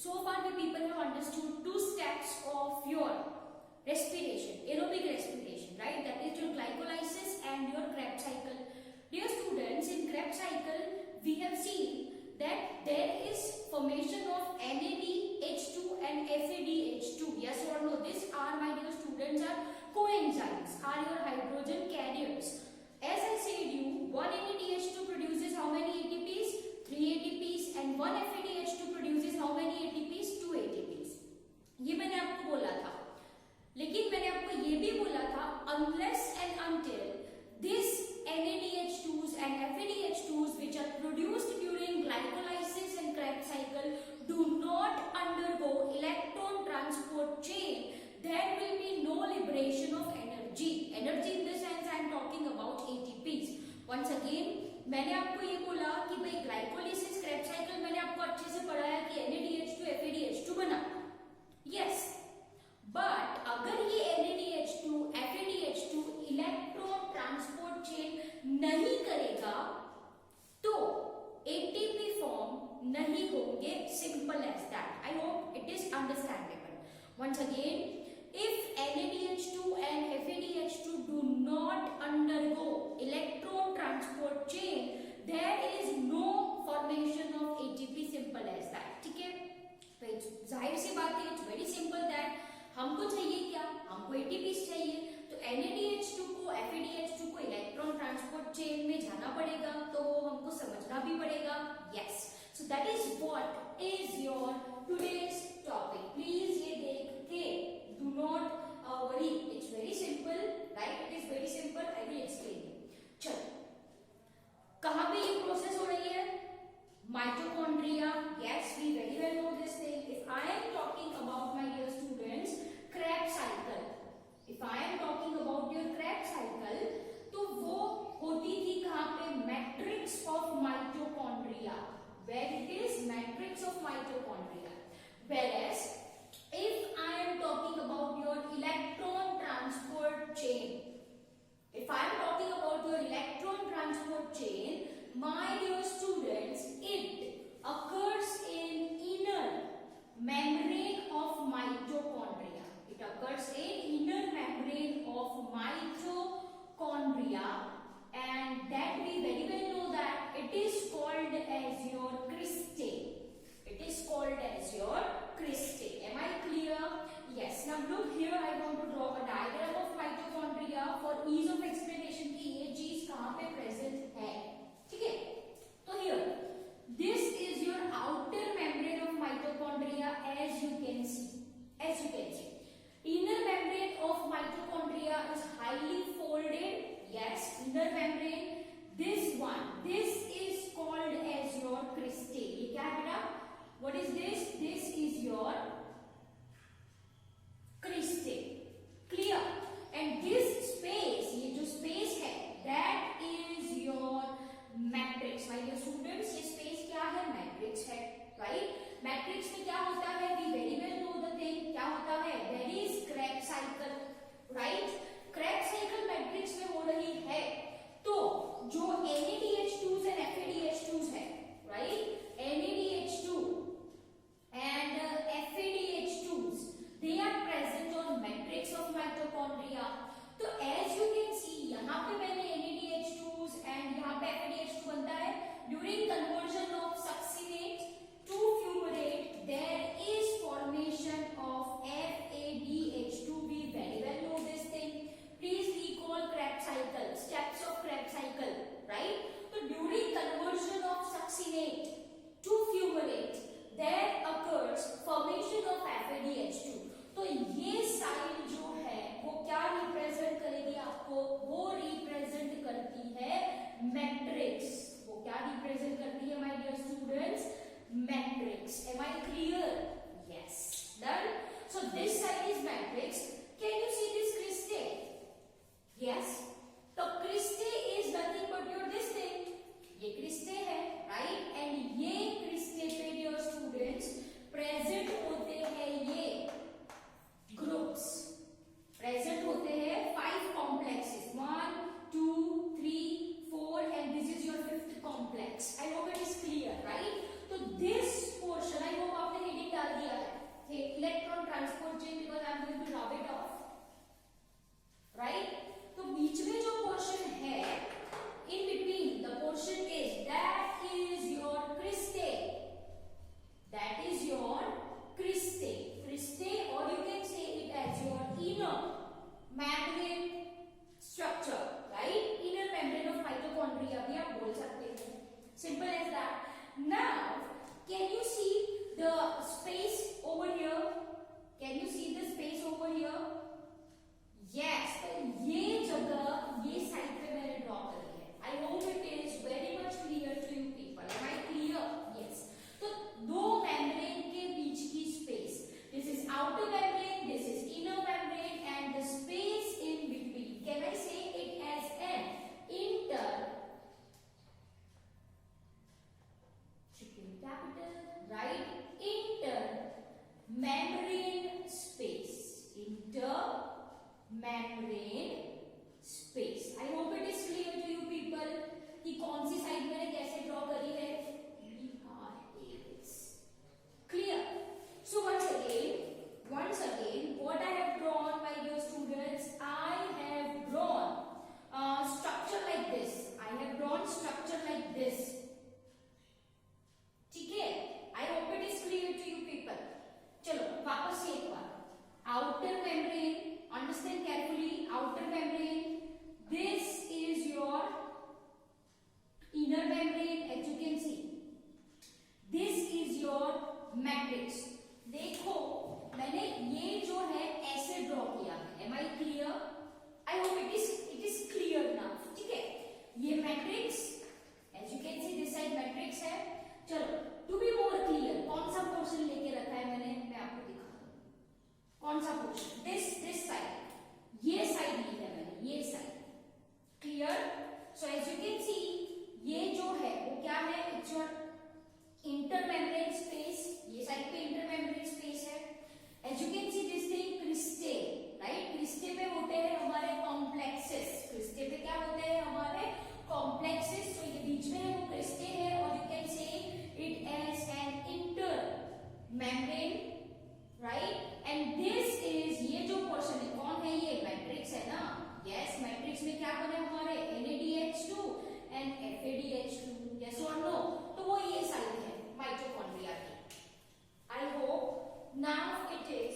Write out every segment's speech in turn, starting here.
So far we people have understood two steps of your respiration, aerobic respiration, right? That is your glycolysis and your Krebs cycle. Dear students, in Krebs cycle we have seen that there is formation of NADH2 and FADH2. Yes or no? These are, my dear students, are coenzymes, are your hydrogen carriers. As I said you, one NADH2 produces how many ATPs? 3 ATPs, and one FADH2 produces how many ATPs? 2 ATPs. ये मैंने आपको बोला था, लेकिन मैंने आपको ये भी बोला था unless and until this NADH2s and FADH2s which are produced during glycolysis and Krebs cycle do not undergo electron transport chain, there will be no liberation of energy. Energy in the sense I am talking about ATPs. Once again, मैंने आपको ये बोला कि भाई glycolysis Krebs cycle मैंने आपको अच्छे से पढ़ाया कि NADH2 FADH2 बना. Yes, but अगर ये NADH2 FADH2 electron transport chain नहीं करेगा तो ATP फॉर्म नहीं होंगे. Simple as that. I hope it is understandable. Once again, if NADH2 and FADH2 do not undergo electron transport chain, there is no formation of ATP. Simple as that. ठीक है? तो जाहिर सी बात है, it's very simple that हमको चाहिए क्या? हमको ATPs चाहिए. तो NADH2 को FADH2 को इलेक्ट्रॉन ट्रांसपोर्ट चेन में जाना पड़ेगा, तो हमको समझना भी पड़ेगा. Yes. So that is what is your today's topic. Please ये देख के do not worry. It's very simple, right? It is very simple. I will explain you. चलो, कहाँ पे ये प्रोसेस हो रही है? Mitochondria. Yes, we very well know this thing. If I am talking about, my dear students, Krebs cycle. If I am talking about your Krebs cycle, तो वो होती थी कहाँ पे? Matrix of mitochondria. Where it is? Matrix of mitochondria. Whereas if I am talking about your electron transport chain, if I am talking about your electron transport chain, my dear students, it occurs in inner membrane of mitochondria. It occurs in inner membrane of mitochondria, and that we very well know that it is called as your cristae. It is called as your cristae. Am I clear? Yes. Now look here, I want to draw a diagram of mitochondria for ease of explanation कि ये चीज कहाँ पे present है. ठीक है? तो here, this is your outer membrane of mitochondria, as you can see. As you can see, inner membrane of mitochondria is highly folded. Yes, inner membrane. This one, this is called as your cristae. ये क्या है बेटा? What is this? This is your cristae. Clear? And this space, ये जो space है, that is your matrix. My dear students, ये space क्या है? Matrix है, right? Matrix में क्या होता है? We very well know the thing. क्या होता है? There is Krebs cycle, right? Krebs cycle matrix में हो रही है, तो जो NADH2s and FADH2s है, right? NADH2 and FADH2s, they are present on matrix of mitochondria. तो as you can see, यहाँ पे मैंने NADH2s and यहाँ पे FADH2 बनता है. During conversion of succinate to fumarate, there is formation of FADH2. We very well know this thing. Please recall Krebs cycle, steps of Krebs cycle, right? So during conversion of succinate to fumarate, there occurs formation of FADH2. तो ये side जो है वो क्या represent करेगी आपको? वो represent करती है मैट्रिक्स. वो क्या रिप्रेजेंट करती है my dear students? Matrix. Am I clear? Yes. Done. So this side is matrix. Can you see this cristae? Yes. तो cristae is nothing but your this thing. ये cristae है, right? And ये cristae पे dear students present होते हैं ये groups. Present होते हैं 5 complexes. 1, 2, 3, 4, and this is your 5th complex. I hope it is clear, right? तो this portion, I hope आपने heading डाल transport chain because I am going to rub it off, right? तो बीच में जो portion है, in between the portion is, that is your cristae. That is your cristae. Cristae, or you can say it as your inner membrane structure, right? Inner membrane of mitochondria भी आप बोल सकते हो. Simple as that. Now, can you see the space over here? Can you see the space over here? Yes. तो ये जगह, ये side पे मैंने ड्रॉ करी है. I hope it is very much clear to you people. Am I clear? Yes. तो दो membrane के बीच की space. This is outer membrane, this is inner membrane, and the space in between. Can I say it as an right? Inter-membrane space. Inter-membrane space. I hope it is clear to you people कि कौन सी side मैंने कैसे draw करी है. Clear? So once again, what I have drawn, my dear students, I have drawn structure like this. I have drawn structure like this. ठीक है? I hope it is clear to you people. चलो वापस से एक बार. Outer membrane. Understand carefully. Outer membrane. This is your inner membrane, as you can see. This is your matrix. देखो मैंने ये जो है ऐसे ड्रॉ किया है. Am I clear? I hope it is clear now. ठीक है? ये matrix, as you can see this side matrix है. चलो to be more clear, कौन सा पोर्शन लेके रखा है मैंने, मैं आपको दिखाता हूँ. कौन सा पोर्शन? this side. ये साइड ली है मैंने, ये side. Clear? So as you can see, ये जो है वो क्या है? It's your intermembrane space. ये साइड पे intermembrane space है. As you can see this thing, cristae, right? cristae पे होते हैं हमारे complexes. cristae पे क्या होते हैं हमारे complexes. तो ये बीच में है वो cristae है, और you can say it as an intermembrane, right? And this is, ये जो portion है कौन है? ये matrix है ना. Yes, matrix में क्या बने हमारे NADH2 and FADH2. Yes or no? तो वो ये साइड है mitochondria की. I hope now it is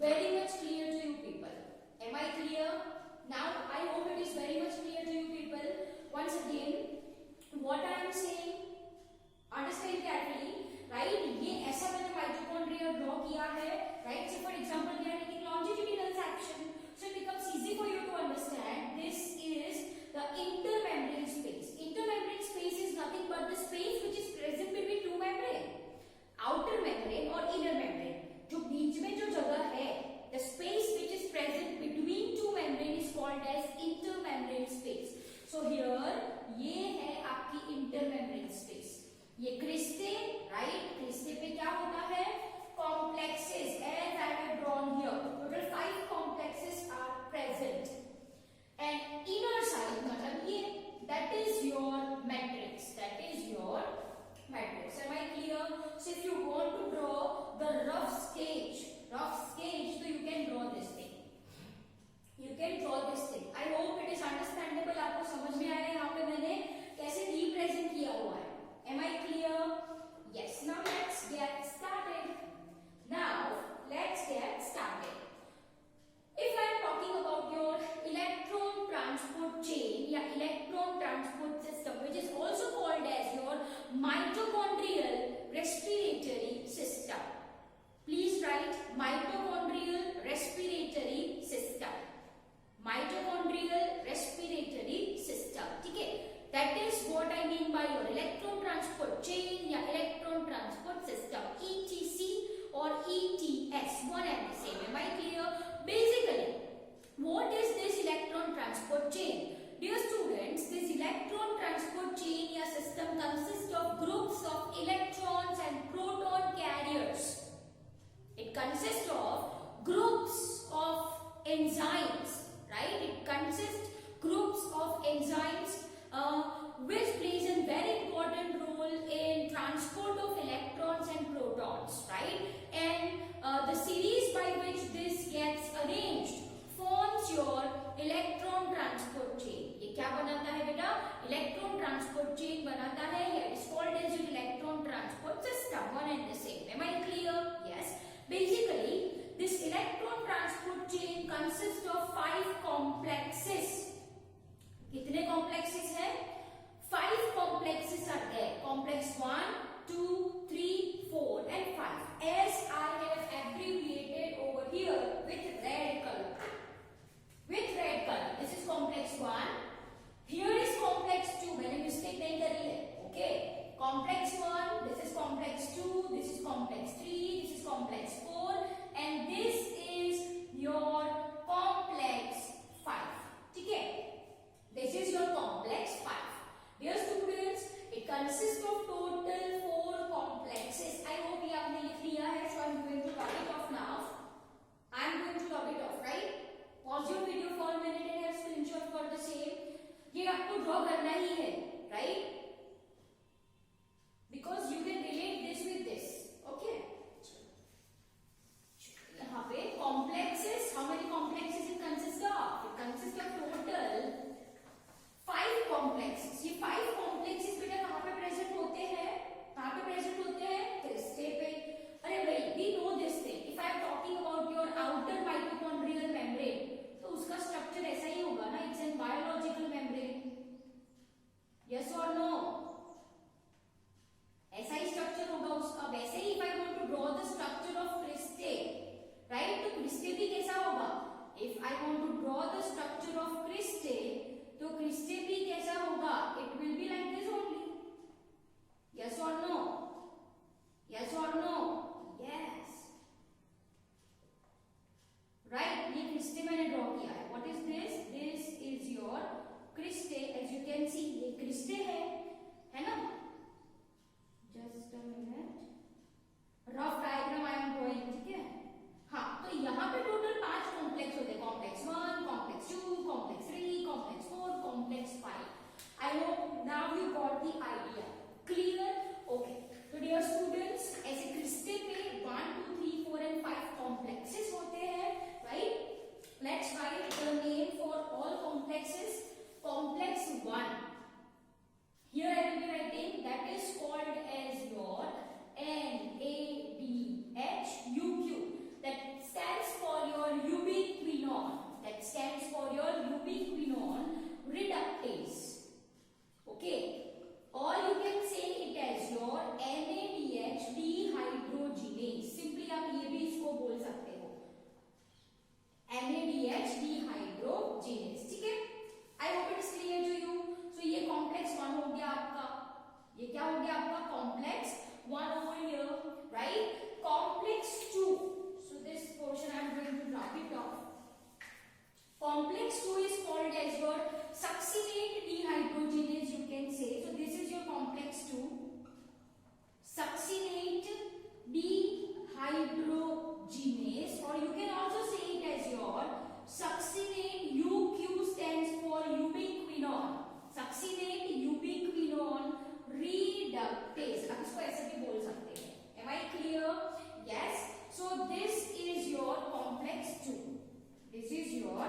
very much clear to you people. Am I clear? Now I hope it is very much clear to you people. Once again, what I am saying, understand carefully, right? ये ऐसा मैंने mitochondria draw किया है, right? So for example, we are taking longitudinal section, so it becomes easy for you to understand. This is the intermembrane space. Intermembrane space is nothing but the space which is present between two membrane, outer membrane or inner membrane. जो बीच में जो जगह है, the space which is present between two membrane is called as intermembrane space. So here ये है आपकी intermembrane space. ये cristae, right? cristae पे क्या होता है? complexes, as I have drawn here. Total 5 complexes are present. And inner side मतलब ये, that is your matrix. That is your matrix. Am I clear? So if you want to draw the rough sketch, so you can draw this thing. You can draw this thing. I hope it is understandable. आपको समझ में आया यहाँ पे मैंने कैसे represent किया हुआ है. Am I clear? Yes. Now let's get started. If I am talking about your electron transport chain या electron transport system, which is also called as your mitochondrial respiratory system. Please write mitochondrial respiratory system. Mitochondrial respiratory system. ठीक है? That is what I mean by your electron transport chain या electron transport system. ETC or ETS, one and the same. Am I clear? Basically, what is this electron transport chain? Dear students, this electron transport chain या system consists of groups of electrons and proton carriers. It consists of groups of enzymes, right? It consists groups of enzymes which plays a very important role in transport of electrons and protons, right? And the series by तो cristae भी कैसा होगा? It will be like this only. Yes और no? Yes और no? Yes, right. ये cristae मैंने draw किया है. What is this? This is your cristae. As you can see ये क्रिस्टे है ना? Just a minute, rough diagram I am drawing. ठीक है. हाँ, तो यहाँ पे टोटल 5 कॉम्प्लेक्स होते हैं. Complex 1, complex 2, complex 3, complex 4, complex 5. I hope now you got the idea. Clear? Okay. तो डियर स्टूडेंट्स, ऐसे क्रिस्टे पे 1, 2, 3, 4 एंड 5 कॉम्प्लेक्सेस होते हैं, right? Let's write the name for all complexes. Complex 1, here I will be writing, that is called as your NADHUQ. That stands for your ubiquinone. That stands for your ubiquinone reductase. Okay. Or you can say it as your NADH dehydrogenase. Simply आप ये भी इसको बोल सकते हो, NADH dehydrogenase. ठीक है. I hope it is clear to you. So ये कॉम्प्लेक्स 1 हो गया आपका. ये क्या हो गया आपका? Complex 1 over here, right? Complex 2. So this portion I am going to drop it off. Complex 2 is called as your succinate dehydrogenase, you can say. So this is your complex 2. Succinate dehydrogenase, or you can also say it as your succinate. UQ stands for ubiquinone. Succinate ubiquinone reductase. अब इसको ऐसे भी बोल सकते हैं. Am I clear? Yes. So this is your complex 2. This is your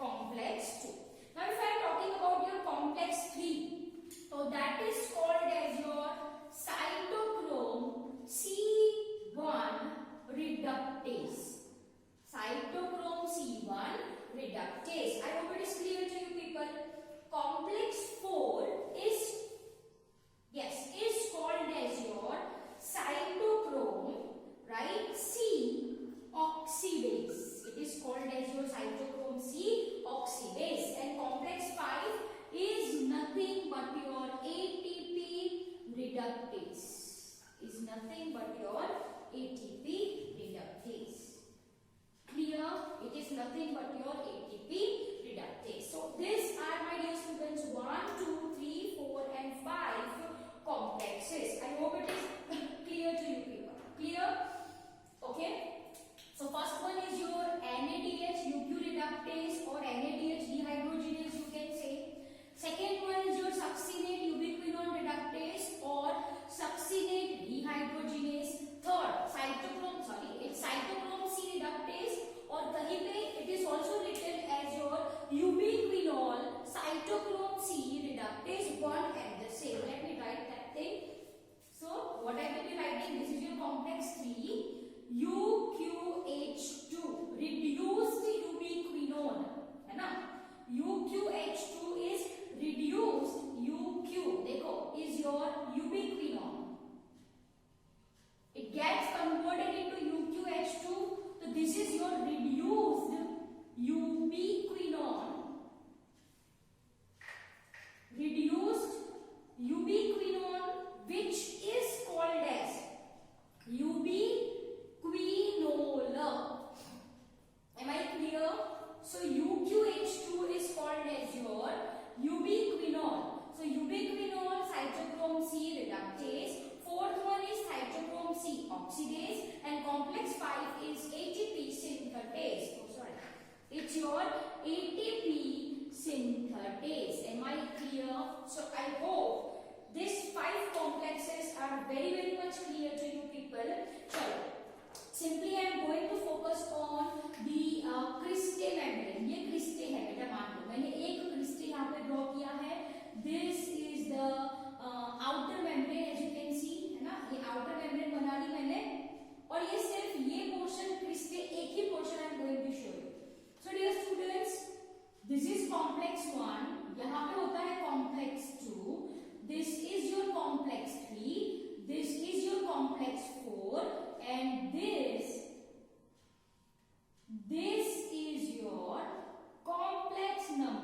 complex 2. Now if I am talking about your complex 3, so that is called as your cytochrome C1 reductase. Cytochrome C1 reductase. I hope it is clear to you people. Complex 4 is, yes, is called as your cytochrome, right, C oxidase. It is called as your cytochrome C oxidase. And complex 5 is nothing but your ATP reductase. Is nothing but your ATP reductase. Clear? It is nothing but your ATP reductase. So these are, my dear students, 1, 2, 3, 4 and 5 complexes. I hope it is clear to you people. Clear? Okay. So first one is your NADH UQ reductase or NADH dehydrogenase, you can say. Second one is your succinate ubiquinone reductase or succinate dehydrogenase. Third, it's cytochrome C reductase, or कहीं पे it is also written as your ubiquinol cytochrome C reductase, one and the same. Let me write that thing. So what I will be writing, this is your complex 3 UQH2 reduced ubiquinone, है ना? UQH2 is reduced UQ, देखो, is your ubiquinone. It gets converted into UQH2. So this is your reduced ubiquinone. Reduced ubiquinone, which is called as ubiquinol. Am I clear? So UQH2 is called as your ubiquinol. So ubiquinol cytochrome C reductase. Fourth one is cytochrome C oxidase, and complex 5 is ATP synthetase. Oh, sorry. It's your ATP synthetase. Am I clear? So I hope these 5 complexes are very much clear to you people. So simply I am going to focus on the crystal membrane. ये crystal है बेटा, मान लो मैंने एक crystal यहाँ पे draw किया है. This is the outer membrane, as you can see, है ना? ये outer membrane बना ली मैंने, और ये सिर्फ ये portion crystal, एक ही portion I am going to show you. So dear students, this is complex 1. यहाँ पे होता है complex 2. This is your complex 3. This is your complex 4, and this is your complex number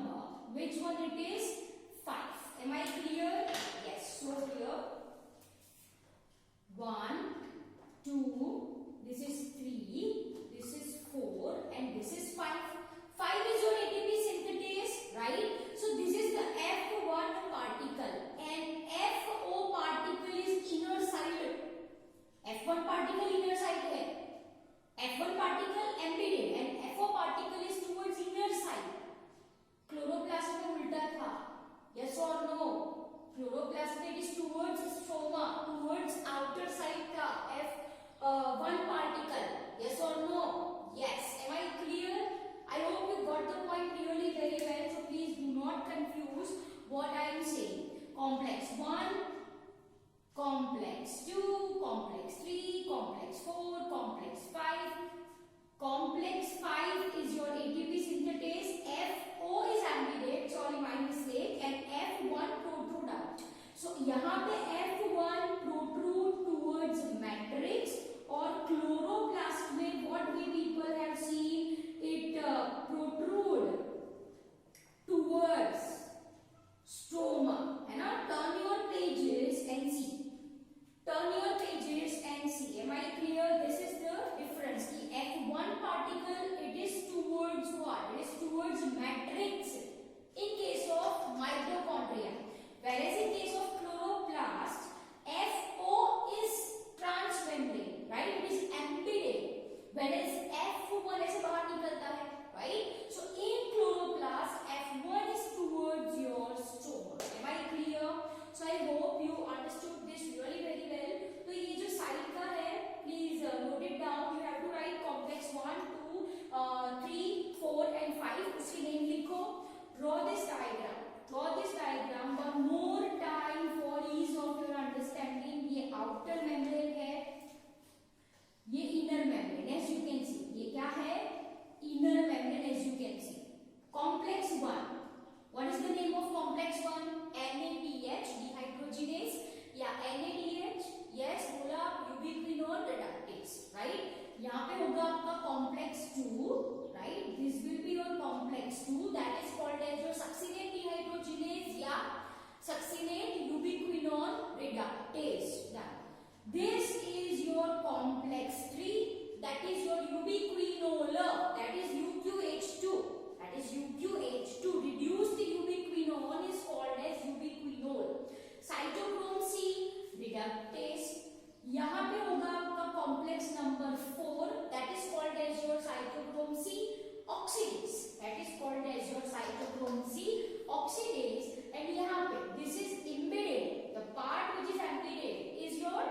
होगा आपका complex 2, right, this will be your complex 2, that is called as your succinate dehydrogenase या succinate ubiquinone reductase. This is your complex 3, that is your ubiquinol, that is UQH2, that is UQH2. Reduced ubiquinone is called as ubiquinol. Cytochrome C reductase. यहाँ पे होगा आपका complex number 4, that is called as your cytochrome C oxidase, that is called as your cytochrome C oxidase. And यहाँ पे this is embedded, the part which is embedded is your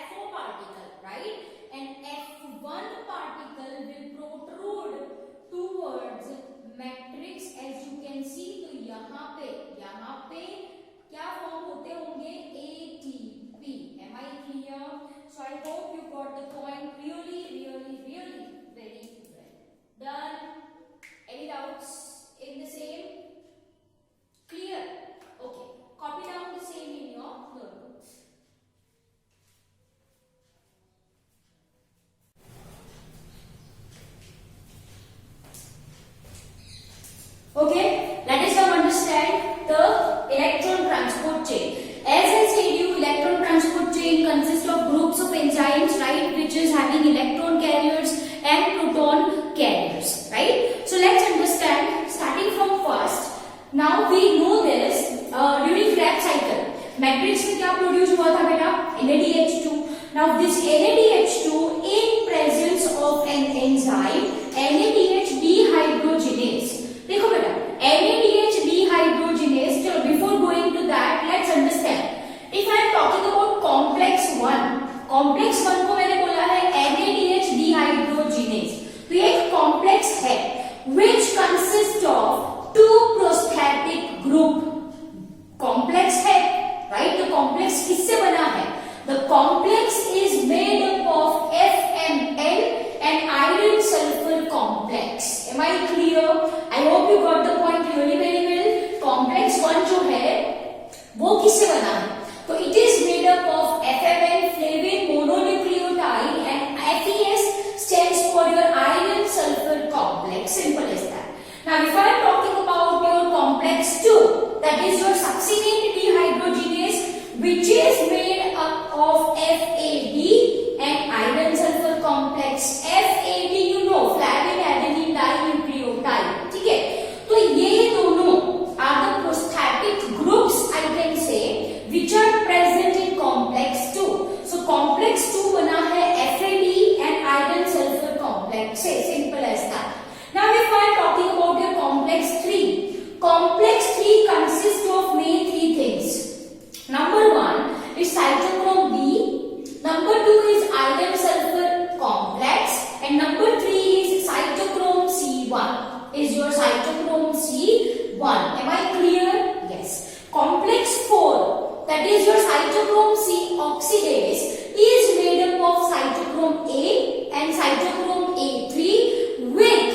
F0 particle, right, and F1 particle will protrude towards matrix as you can see. तो यहाँ पे क्या form होते होंगे, ATP. Am I clear? So I hope you got the point really very well. Done? Any doubts in the same? Clear? Okay. Copy down the same in your notebooks. Okay. Let us now understand the electron transport chain. As I said you, electron transport chain consists of groups of enzymes, right, which is having electron carriers and proton carriers, right. So let's understand starting from first. Now we know this during Krebs cycle matrix में क्या produce हुआ था बेटा, NADH2. Now this NADH2 in presence of an enzyme NADH dehydrogenase. देखो बेटा NADH dehydrogenase. चलो before going to that let's understand if I am talking about complex 1. complex 1 को मैंने बोला है NADH dehydrogenase. तो ये एक complex है which consists of two prosthetic group. complex है, right, the complex किससे बना है, the complex is made up of FMN and iron sulfur complex. Am I clear? I hope you got the point really very well. complex 1 जो है वो किससे बना है, तो it is made up of FMN flavin mononucleotide and FES stands for your iron sulfur complex. Simple as that. Now if I am talking about your complex 2, that is your succinate dehydrogenase, which is made up of FAD and iron sulfur complex. FAD you know, flavin adenine dinucleotide, ठीक है. तो ये दोनों are the prosthetic groups I can say which are present in complex 2. So complex 2 बना है FAD and iron sulfur complex से, simple as that. Now if I am talking about your complex 3, complex 3 consists of main 3 things. Number 1 is cytochrome B, number 2 is iron sulfur complex, and number 3 is cytochrome C1, is your cytochrome C1. Am I clear? Yes. Complex 4, that is your cytochrome C oxidase, is made up of cytochrome A and cytochrome A3 with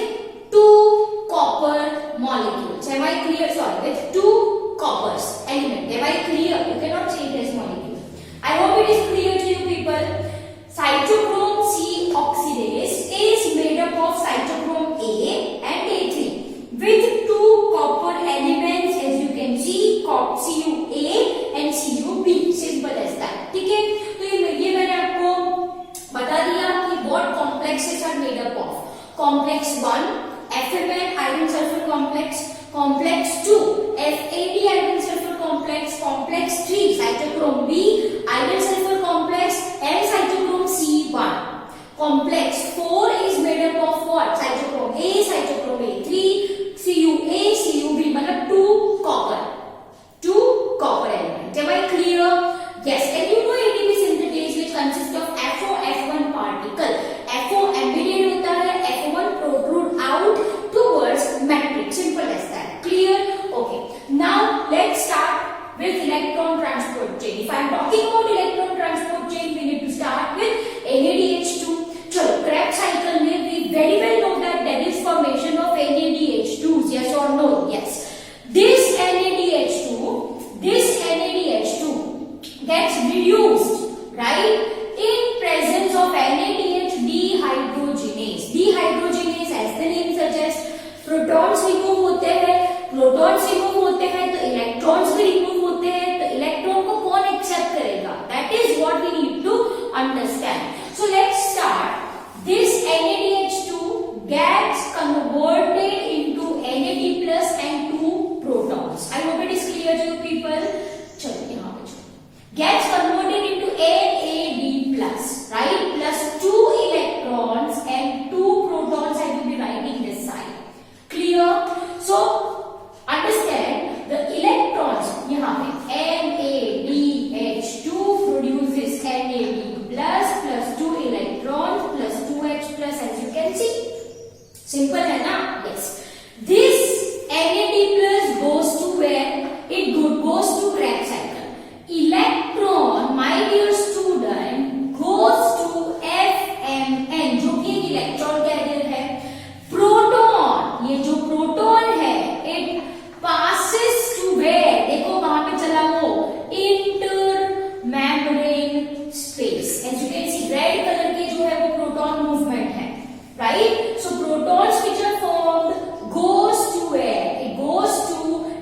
2 copper molecules. Am I clear? Sorry, with 2 coppers element. Am I clear? You cannot say it as molecule. I hope it is clear to you people. Cytochrome C oxidase is made up of cytochrome A and A3 with 2 copper elements as you can see, CuA and CuB. Simple as that. ठीक है, तो ये मैंने आपको बता दिया कि what complexes are made up of. Complex 1 FMN iron sulfur complex, complex 2 FAD iron sulfur complex, complex 3 cytochrome B iron sulfur complex and cytochrome C1. Complex 4 is made up of what? Cytochrome A, cytochrome A3, CuA, CuB, मतलब 2 copper elements. Am I clear? Yes, and you know ATP synthetase which consists of FO F1 particle. FO embedded होता है, F1 protrude out towards matrix. Simple as that. Clear? Okay. Now let's start with electron transport chain. If I am talking about electron transport chain, we need to start with NADH2. चलो Krebs cycle में protons remove होते हैं, protons remove होते हैं तो electrons भी remove होते हैं, तो इलेक्ट्रॉन को कौन एक्सेप्ट करेगा? That is what we need to understand. So let's start. This NaDH2 gets converted into Na plus and 2 protons. I hope it is clear to you people. चलो यहाँ पे gets converted into NAD plus, right? Plus 2 electrons and 2 protons. I will be writing this side. Clear? So understand the electrons यहाँ पे NaDH2 produces NAD plus 2 electrons plus 2H plus, as you can see. Simple है ना? Yes. This NAD plus goes to where? It goes to Krebs cycle. Electron, my dear student, goes to FMN, जो कि एक electron carrier है. Proton, ये जो proton है, it passes to where? देखो वहां पे चला वो intermembrane space. As you can see, red colour के जो है वो प्रोटॉन मूवमेंट है, right? So protons which are formed goes to where? It goes to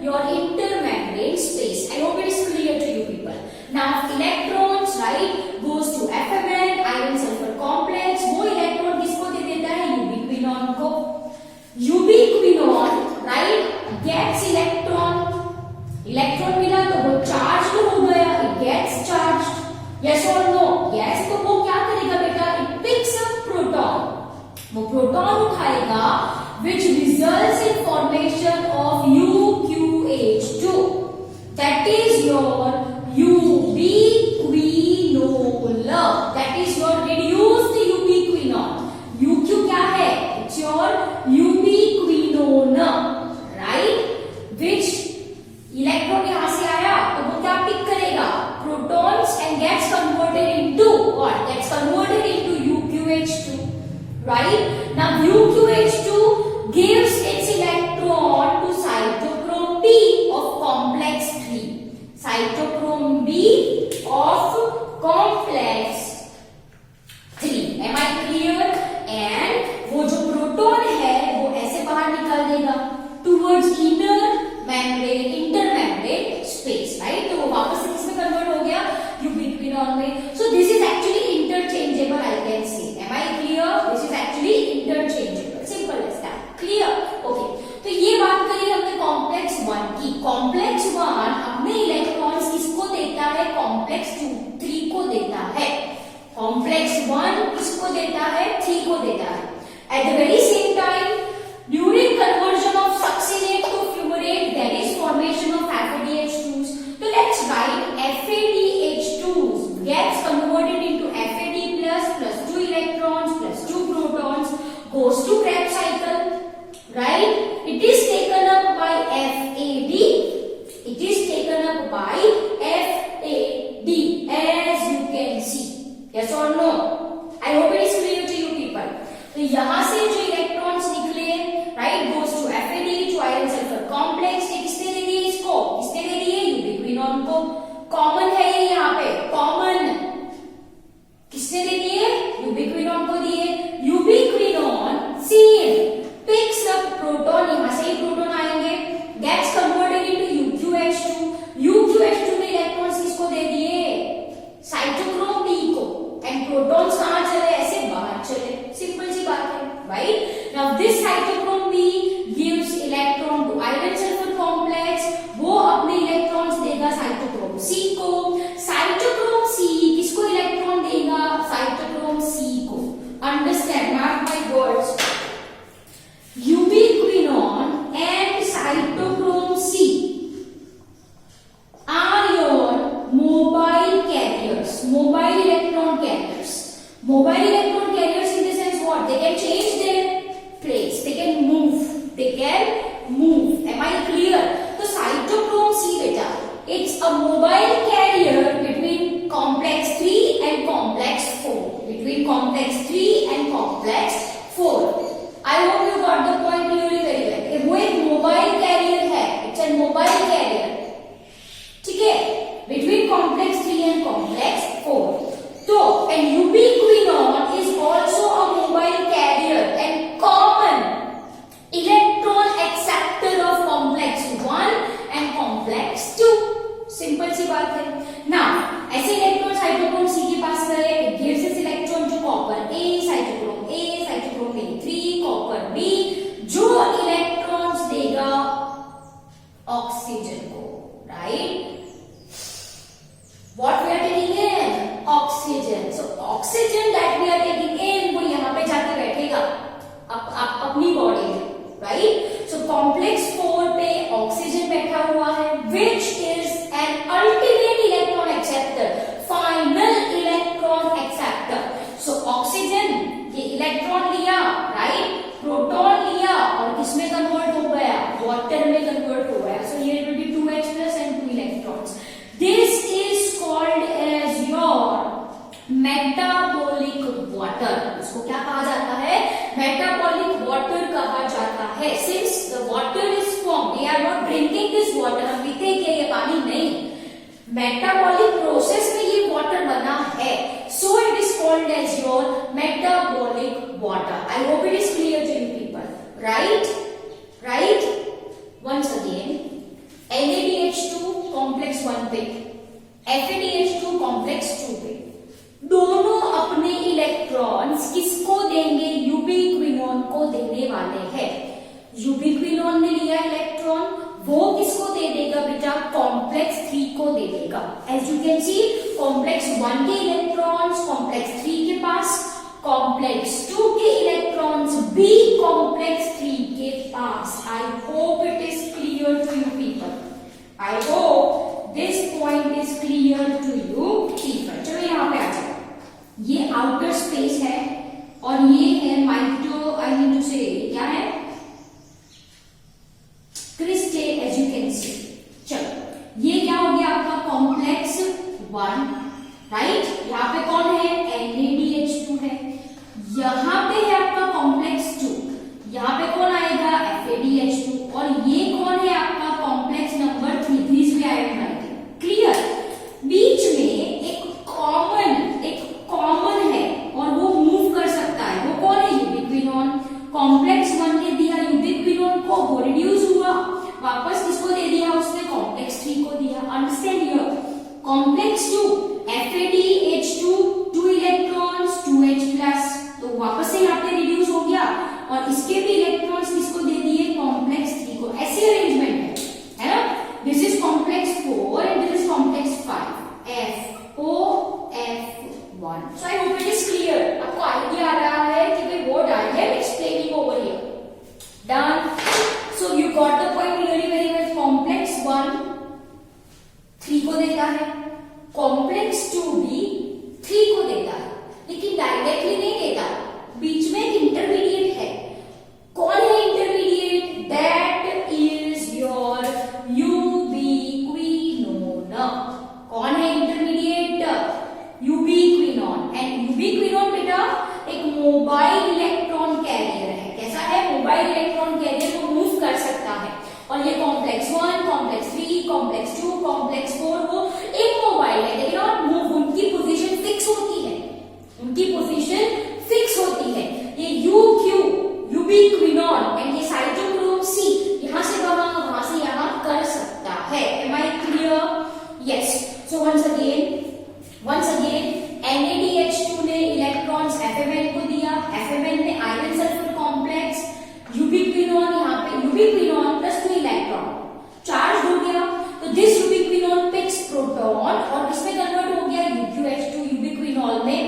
your intermembrane space. I hope it is clear to you people. Now electrons, right, goes to FMN, iron sulfur complex. वो electron किसको दे देता है? ubiquinon को. Ubiquinon, right, gets electron. Electron मिला तो वो charge हो गया, it gets charged. Yes or no? Yes. तो वो क्या करेगा बेटा? It picks up proton. वो प्रोटॉन उठाएगा, which results in formation of UQH2. That is your ubiquinol. That is your reduced ubiquinon. UQ क्या है? It's your ubiquinone, right? Which electron यहाँ से आया तो वो क्या पिक करेगा? Protons and gets converted into what? Gets converted into UQH2. Right? Now UQH2 gives its electron to cytochrome B of complex 3. Cytochrome B of complex 3. Am I clear? And वो जो proton है वो ऐसे बाहर निकाल देगा towards intermembrane space, right? तो वो वापस से किसमें कन्वर्ट हो गया? ubiquinon में. So this is actually interchangeable, I can see. Am I clear? This is actually interchangeable. Simple as that. Clear? Okay. तो ये बात करी हमने कॉम्प्लेक्स 1 की. कॉम्प्लेक्स 1 अपने इलेक्ट्रॉन्स किसको देता है? कॉम्प्लेक्स 3 को देता है. कॉम्प्लेक्स 1 किसको देता है? 3 को देता है. At the very same time, during conversion of succinate to fumarate, there is formation of FADH2s. So let's write FADH2s gets converted into FAD plus 2 electrons plus 2 protons, goes to Krebs cycle, right? It is taken up by FAD. It is taken up by FAD, as you can see. Yes or no? I hope it is clear to you people. तो यहाँ से जो electrons निकले, right, goes to FAD, to iron sulphur complex. किसने दे दिए इसको? किसने दे दिए? यूबिक्विनोन को. कॉमन है ये यहाँ पे, कॉमन. किसने दे दिए? यूबिक्विनोन को दिए. Ubiquinone same picks up proton, यहाँ से ही प्रोटॉन आएंगे, gets converted into UQH2. UQH2 में इलेक्ट्रॉन्स किसको दे दिए? साइटोक्रोम B को. एंड प्रोटॉन्स कहाँ चले? ऐसे बाहर चले. सिंपल सी बात है, right? Now this cytochrome B gives electron to iron sulfur complex. वो अपने इलेक्ट्रॉन्स देगा साइटोक्रोम C को. साइटोक्रोम C किसको इलेक्ट्रॉन देगा? साइटोक्रोम C को. Understand, mark my words. Ubiquinone and cytochrome C are your mobile carriers, mobile electron carriers. Mobile electron carriers in the sense what? They can change their place, they can move, they can move. Am I clear? So cytochrome C beta, it's a mobile carrier between complex 3 and complex 4. Between complex 3 and complex 4. I hope you got the point clearly very well. वो एक mobile carrier है, it's a mobile carrier. ठीक है? Between complex 3 and complex 4. So, and ubiquinone is also a mobile carrier and common electron metabolic water कहा जाता है। Since the water is form, they are not drinking this water, हम पीते क्या ये पानी नहीं, मेटाबॉलिक प्रोसेस में ये वाटर बना है, so it is called as your metabolic water. I hope it is clear to you people, right. once again, NaDH2 complex 1 पे, FADH2 complex 2 पे, दोनों अपने इलेक्ट्रॉन्स किसको देंगे, यूबिक्विनोन को देने वाले हैं। यूबिक्विनोन ने लिया इलेक्ट्रॉन, वो किसको दे देगा बेटा, कॉम्प्लेक्स 3 को दे देगा। As you can see complex 1 के इलेक्ट्रॉन्स कॉम्प्लेक्स 3 के पास, कॉम्प्लेक्स 2 के इलेक्ट्रॉन्स भी कॉम्प्लेक्स 3 के पास। I hope it is clear to you people, I hope this point is clear to you people. चलो यहाँ पे आ जाओ, ये आउटर स्पेस है और ये है माइक्रो, आई मीन टू से क्या है, crystal, as you can see. चलो ये क्या हो गया आपका कॉम्प्लेक्स 1, राइट। यहाँ पे कौन है, NaDH2 है। यहाँ पे है आपका कॉम्प्लेक्स 2, यहाँ पे कौन आएगा, FADH2, और ये कौन है आपका complex number 3, this way I am writing, clear. बीच में एक कॉमन है और वो मूव कर सकता है, वो कौन है, यूबिक्विनोन। कॉम्प्लेक्स 1 ने दिया यूबिक्विनोन को, वो रिड्यूस हुआ, वापस किसको दे दिया उसने, कॉम्प्लेक्स 3 को दिया। Understand here, complex 2 FADH2 2 electrons 2H+, तो वापस से यहाँ पे रिड्यूस हो गया और इसके भी इलेक्ट्रॉन्स किसको दे दिए, कॉम्प्लेक्स 3 को। ऐसी अरेंजमेंट है ना। This is complex 4 and this is complex 5, FOF1। So I hope it is clear, आपको आइडिया आ रहा है कि भाई what I am explaining over here. Done, so you got the point clearly very well. Complex 1 3 को देता है, complex 2 भी 3 को देता है, लेकिन डायरेक्टली नहीं देता, बीच में एक इंटरमीडिएट है। कौन है इंटरमीडिएट, दैट इज योर यूबिक्विनोन। कौन है इंटरमीडिएट, यूबिक्विनोन। एंड यूबिक्विनोन बेटा एक मोबाइल इलेक्ट्रॉन कैरियर है। कैसा है, मोबाइल इलेक्ट्रॉन कैरियर, वो मूव कर सकता है। और ये कॉम्प्लेक्स 1, कॉम्प्लेक्स 3, कॉम्प्लेक्स 2, कॉम्प्लेक्स 4, वो एक मोबाइल है, लेकिन और मूव, उनकी पोजीशन फिक्स होती है, उनकी पोजीशन फिक्स होती है। ये UQ यूबिक्विनोन एंड ये साइटोक्रोम C यहाँ से वहां से यहाँ कर सकता है। Am I clear, yes. So once again NaDH2 ने इलेक्ट्रॉन्स FMN को दिया, FMN ने आयरन सल्फर कॉम्प्लेक्स, यूबिक्विनोन, यहाँ पे यूबिक्विनोन प्लस 2 इलेक्ट्रॉन चार्ज हो गया, तो दिस यूबिक्विनोन पिक्स प्रोटॉन और किसमें कन्वर्ट हो गया, UQH2 यूबिक्विनोल में।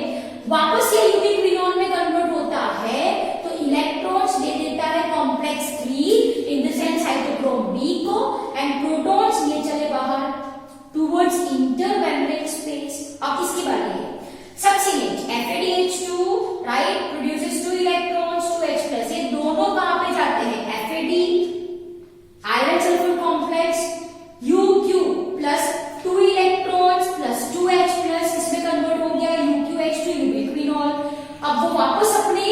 वापस ये यूबिक्विनोन में कन्वर्ट होता है तो इलेक्ट्रॉन्स दे देता है complex 3 in the sense cytochrome B को, एंड प्रोटॉन्स ले चले बाहर टुवर्ड्स इंटरमेम्ब्रेन स्पेस। अब किसकी बारी है, succinate FADH2, right, produces 2 electrons 2H+, ये दोनों कहां पे जाते हैं, FAD iron sulphur complex, UQ plus 2 electrons plus 2H+, इसमें कन्वर्ट हो गया UQH2 यूबिक्विनोल। अब वो वापस अपनी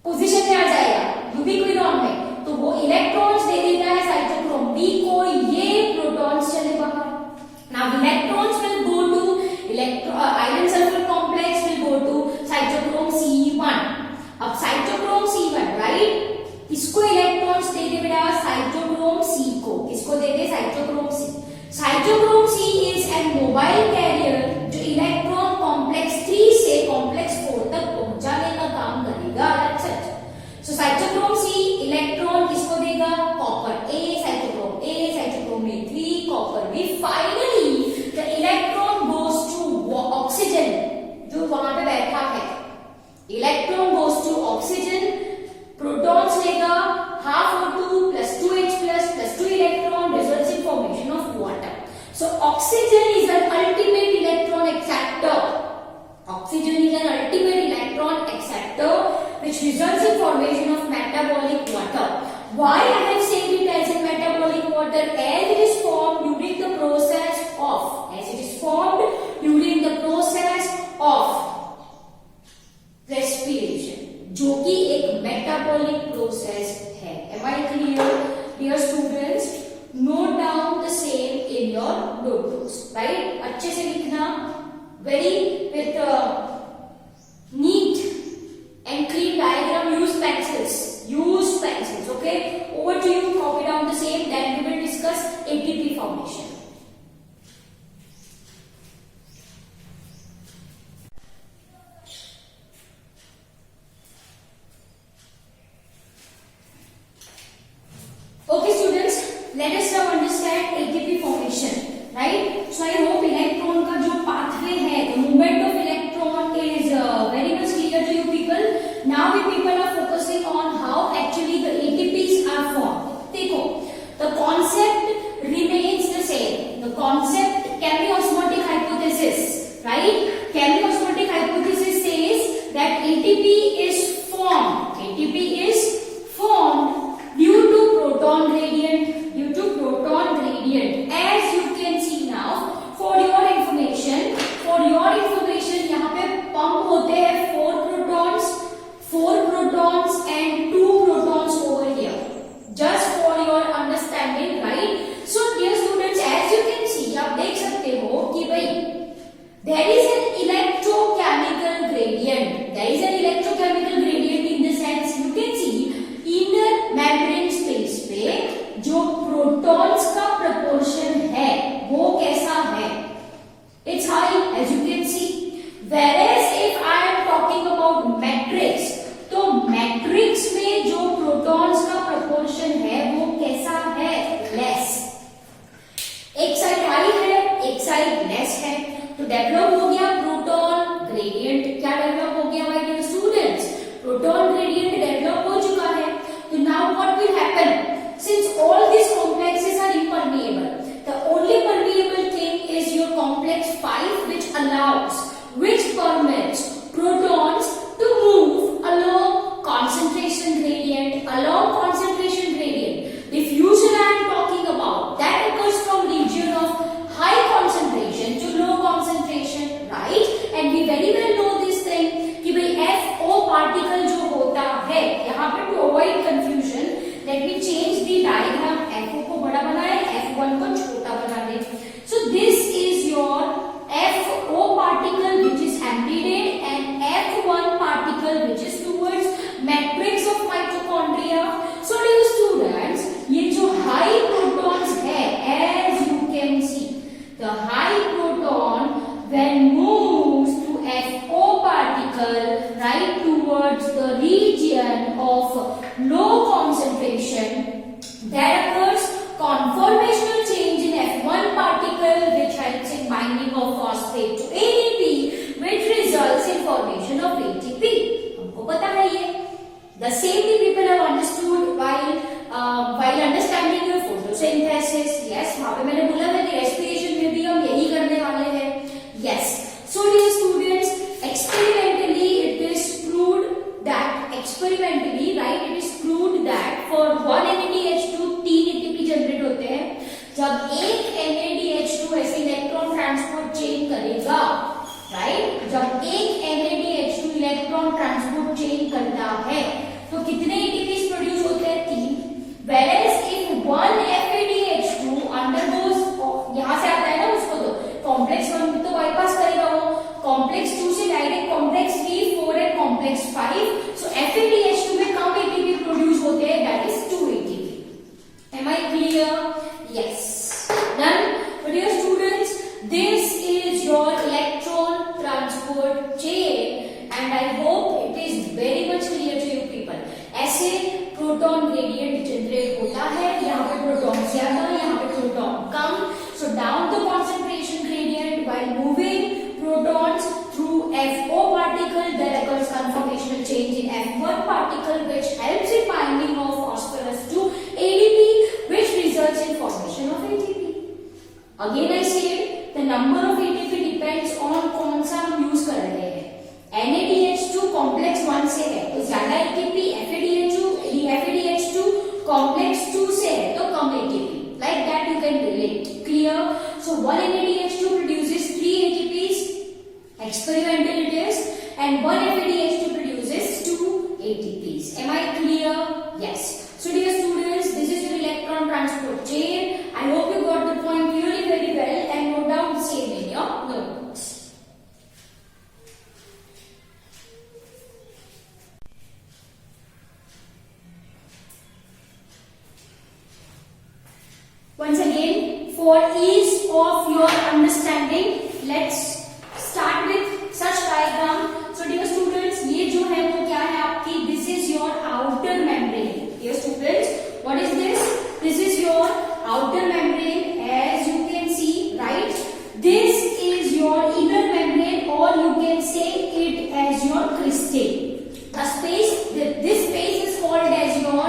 पोजीशन में आ जाएगा यूबिक्विनोल में, तो वो इलेक्ट्रॉन्स दे देता है साइटोक्रोम B को, ये प्रोटॉन्स चले बाहर। Now electrons will go to iron sulphur complex, will go to cytochrome C1। अब साइटोक्रोम C1, राइट, इसको इलेक्ट्रॉन्स दे दे बेटा साइटोक्रोम C को, किसको दे दे, cytochrome C। Cytochrome C is an mobile carrier जो इलेक्ट्रॉन कॉम्प्लेक्स 3 से कॉम्प्लेक्स 4 तक पहुंचाने का काम करेगा। सो साइटोक्रोम C इलेक्ट्रॉन किसको देगा, कॉपर A, साइटोक्रोम में 3, copper B। Finally the electron goes to oxygen, जो वहां पे बैठा है, electron goes to oxygen, protons लेगा half O2 plus 2H plus 2 electron results in formation of water. So oxygen is an ultimate electron acceptor. Oxygen is an ultimate electron acceptor which results in formation of metabolic water. Why I have said it as a metabolic water? As it is formed during the process of respiration. जो कि एक metabolic process है। Am I clear? Dear students, note down the same in your notebooks, right? अच्छे से लिखना, very with neat and clean diagram. Use pencils. Use pencils. Okay. Over to you. Copy down the same. Then we will discuss ATP formation. Okay, students. Let us now understand ATP formation. Right. So I hope electron का जो pathway है, the movement of electron is very much clear to you people. Now we people are focusing on how actually the ATPs are formed. देखो, the concept remains the same. The concept chemiosmotic hypothesis, right? Chemiosmotic hypothesis says that ATP is formed. ATP is formed due to proton gradient. Due to proton gradient. As you can see now, for your information, यहाँ पे pump होते हैं 4 protons and 2 protons over here. Just for your understanding, right? So dear students, as you can see, आप देख सकते हो कि भाई there is an electrochemical gradient. There is an electrochemical gradient in the sense you can see inner membrane space पे जो protons का proportion है वो कैसा है? It's high, as you can see. Whereas if I am talking about matrix, तो matrix में जो प्रोटॉन्स का प्रोपोर्शन है वो कैसा है? लेस. एक साइड हाई है, एक साइड लेस है, तो डेवलप हो गया प्रोटॉन ग्रेडियंट. क्या डेवलप हो गया my dear students? Proton gradient develop हो चुका है. तो now what will happen? Since all this complexes are impermeable, the only permeable thing is your complex 5 which permits protons to move along concentration gradient. Diffusion I am talking about, that occurs from region of high concentration to low concentration, right? And we very well know this thing कि भाई FO particle जो होता है, यहाँ पे to avoid confusion, let me change the diagram. FO को बड़ा बनाए, F1 को छोटा बना दे. So this is your FO particle which is empty and F1 particle which is towards matrix of mitochondria. So dear students, ये जो high protons है, as you can see, the high proton when moves to FO particle right towards the region of low concentration, that occurs conformational change in F1 particle which helps in binding of phosphate to ADP which results in formation of ATP. हमको पता है ये. The same thing people have understood while understanding your photosynthesis. Yes, वहाँ पे मैंने बोला था कि respiration में भी हम यही करने वाले हैं. Yes. So dear students, experimentally it is proved that it is proved that for 1 NADH2 3 ATP generate होते हैं. जब एक NADH2 ऐसे इलेक्ट्रॉन ट्रांसपोर्ट चेन करेगा, राइट? जब एक NADH2 इलेक्ट्रॉन ट्रांसपोर्ट चेन करता है तो कितने ATPs प्रोड्यूस होते हैं? 3. Whereas if 1 FADH2 undergoes, यहाँ से आता है ना उसको, तो कॉम्प्लेक्स 1 तो बाईपास करेगा वो, कॉम्प्लेक्स 2 से direct complex 3, 4 and complex 5. So FADH2 में कम ATP प्रोड्यूस होते हैं, that is 2 ATP. Am I clear? Yes. Done. But dear students, this is your electron transport chain and I hope it is very much clear to you people. ऐसे proton gradient generate होता है. यहाँ पे proton ज्यादा, यहाँ पे proton come. So down the concentration gradient while moving protons through FO particle, there occurs conformational change in F1 particle which helps in binding of phosphorus to ADP which results in formation of ATP. Again I said the number of ATP depends on कौन सा हम use कर रहे हैं. NADH2 complex 1 से है तो ज्यादा ATP, FADH2 कॉम्प्लेक्स 2 से है तो कम ATP. Like that you can relate. Clear? So 1 NADH2 produces 3 ATPs, experimental it is, and 1 FADH2 produces 2 Yes. So dear students, this is your electron transport chain. I hope you got the point clearly very well and note down the same in your notebooks. Once again, for ease of your understanding, let's start with such diagram. So dear students, ये जो है वो क्या है आपकी? This is your outer membrane. Dear students, what is this? This is your outer membrane, as you can see, right? This is your inner membrane, or you can say it as your crystal. The space, this space is called as your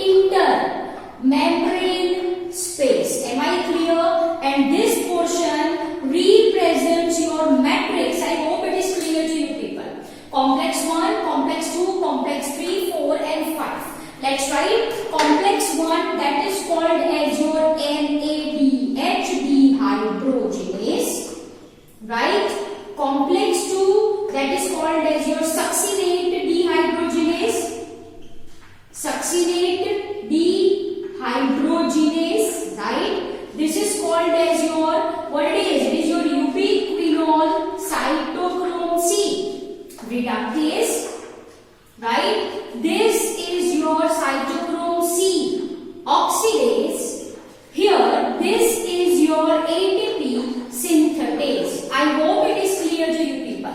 intermembrane space. Am I clear? And this portion represents your matrix. I hope it is clear to you people. Complex 1, complex 2, complex 3, 4 and 5. Let's write complex 1, that is called as your NADH dehydrogenase. Right? Complex 2, that is called as your succinate dehydrogenase. Succinate dehydrogenase. Right? This is called as your, what it is? It is your ubiquinol cytochrome C reductase. Right? This is your cytochrome C oxidase. Here, this is your ATP synthetase. I hope it is clear to you people.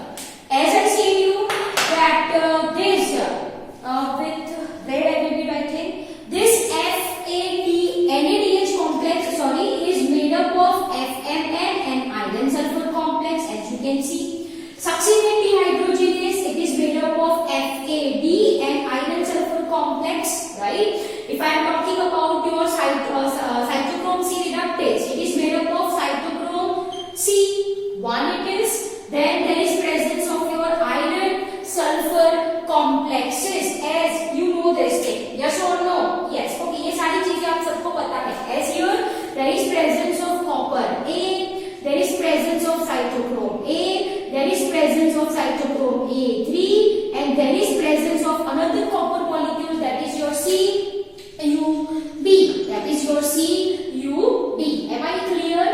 As I said you that this with red I will be writing, this NADH complex is made up of FMN and iron sulfur complex, as you can see. Succinate dehydrogenase, it is made up of FAD and iron sulfur complex, right? If I am talking about your cytochrome C reductase, it is made up of cytochrome C, one it is. Then there is presence of your iron sulfur complexes, as you know this thing. Yes or no? Yes. Okay, ये सारी चीजें आप सबको पता है. As here there is presence of copper A, there is presence of cytochrome A, there is presence of cytochrome A3, and there is presence of another copper molecule, that is your CuB. That is your CuB. Am I clear?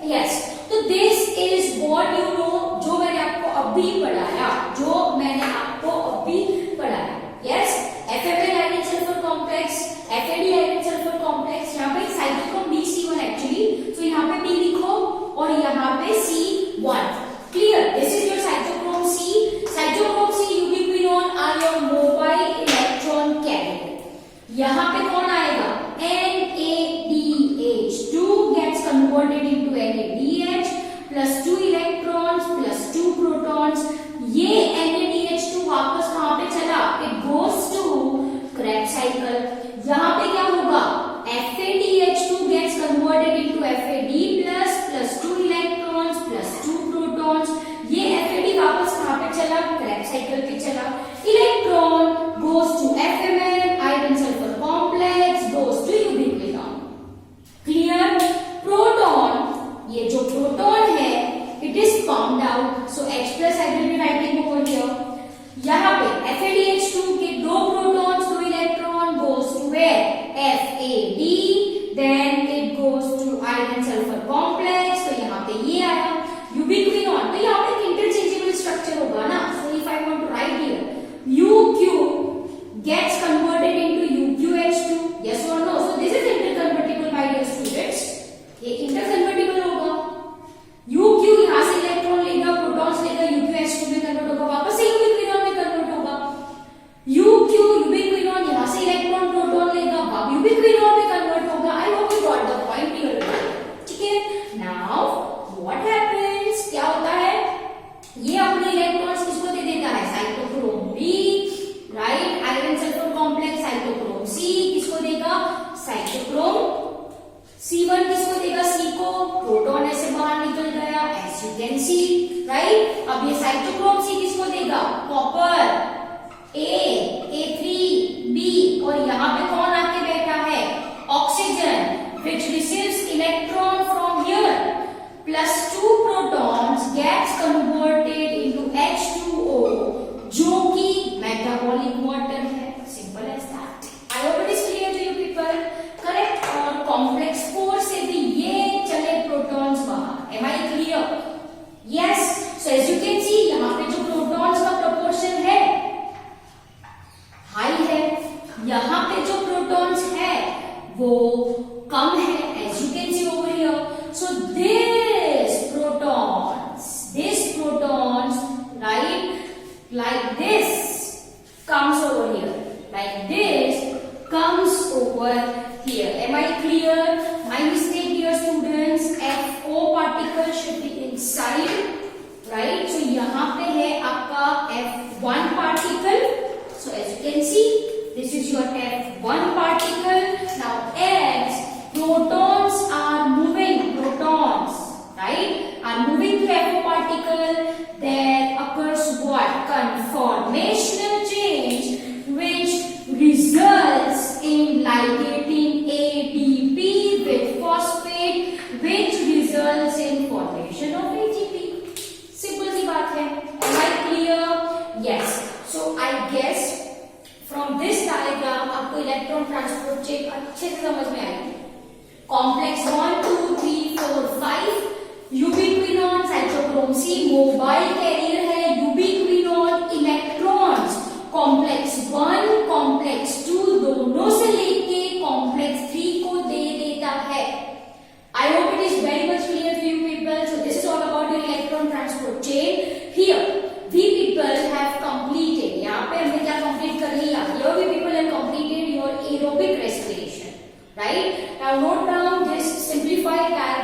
Yes. So this is what you know, जो मैंने आपको अभी पढ़ाया. Yes. FMN iron sulfur complex, FAD iron sulfur complex. यहाँ पे cytochrome BC1 actually. So यहाँ पे B लिखो और यहाँ पे C1. Clear? This is your cytochrome C. Cytochrome C ubiquinol are your mobile electron carrier. यहाँ पे कौन आएगा? NADH2 gets converted into NADH plus 2 electrons plus 2 protons. ये NADH2 वापस कहाँ पे चला? It goes to Krebs cycle. यहाँ पे क्या होगा? FADH2 gets converted into FAD plus 2 electrons plus 2 protons. ये FAD वापस कहाँ पे चला? Krebs cycle पे चला. Electron goes to FMN iron sulfur complex, goes to ubiquinol. Clear? Proton, ये जो proton है, it is pumped out. So H plus I will be writing over here. यहाँ पे FADH2 के 2 protons, 2 electron goes to where? FAD. Then it goes to iron sulfur complex. तो यहाँ पे ये आया. Ubiquinol. तो यहाँ पे interchangeable structure होगा ना. So if I want to write here, UQ gets converted into UQH2. Yes or no? So this is interconvertible, my dear students. ये interconvertible होगा. UQ यहाँ से इलेक्ट्रॉन लेगा, प्रोटॉन्स लेगा, UQH2 में कन्वर्ट होगा, वापस से ubiquinol में कन्वर्ट होगा. UQ ubiquinol यहाँ से इलेक्ट्रॉन प्रोटॉन लेगा, ubiquinol में कन्वर्ट होगा. I hope you got the point here. ठीक है? Now what happens? क्या होता है? ये अपने इलेक्ट्रॉन्स किसको दे देता है? Cytochrome B, right? Iron sulphur complex यहाँ पे जो प्रोटॉन्स है वो कम है, as you can see over here. So these protons, right, like this comes over here, like this comes over here. Am I clear? My mistake, dear students. FO particle should be inside, right? So यहाँ पे है आपका F1 particle. So as you can see, this is your F1 particle. Now as protons are moving, right, are moving to FO particle, there occurs what? Conformational change, which results in ligating ADP with phosphate, which results in formation of ATP. Simple सी बात है. Am I clear? Yes. So I guess from this diagram आपको electron transport chain अच्छे से समझ में आएगी. Complex 1, 2, 3, 4, 5 ubiquinone cytochrome C mobile carrier है. ubiquinone electrons complex 1 complex 2 दोनों से लेके कॉम्प्लेक्स 3 को दे देता है. I hope it is very much clear to you people. So this is all about your electron transport chain. Here we people have completed, यहाँ पे हमने क्या complete कर लिया? Here we people have completed your aerobic respiration, right? Now note down this simplified diagram.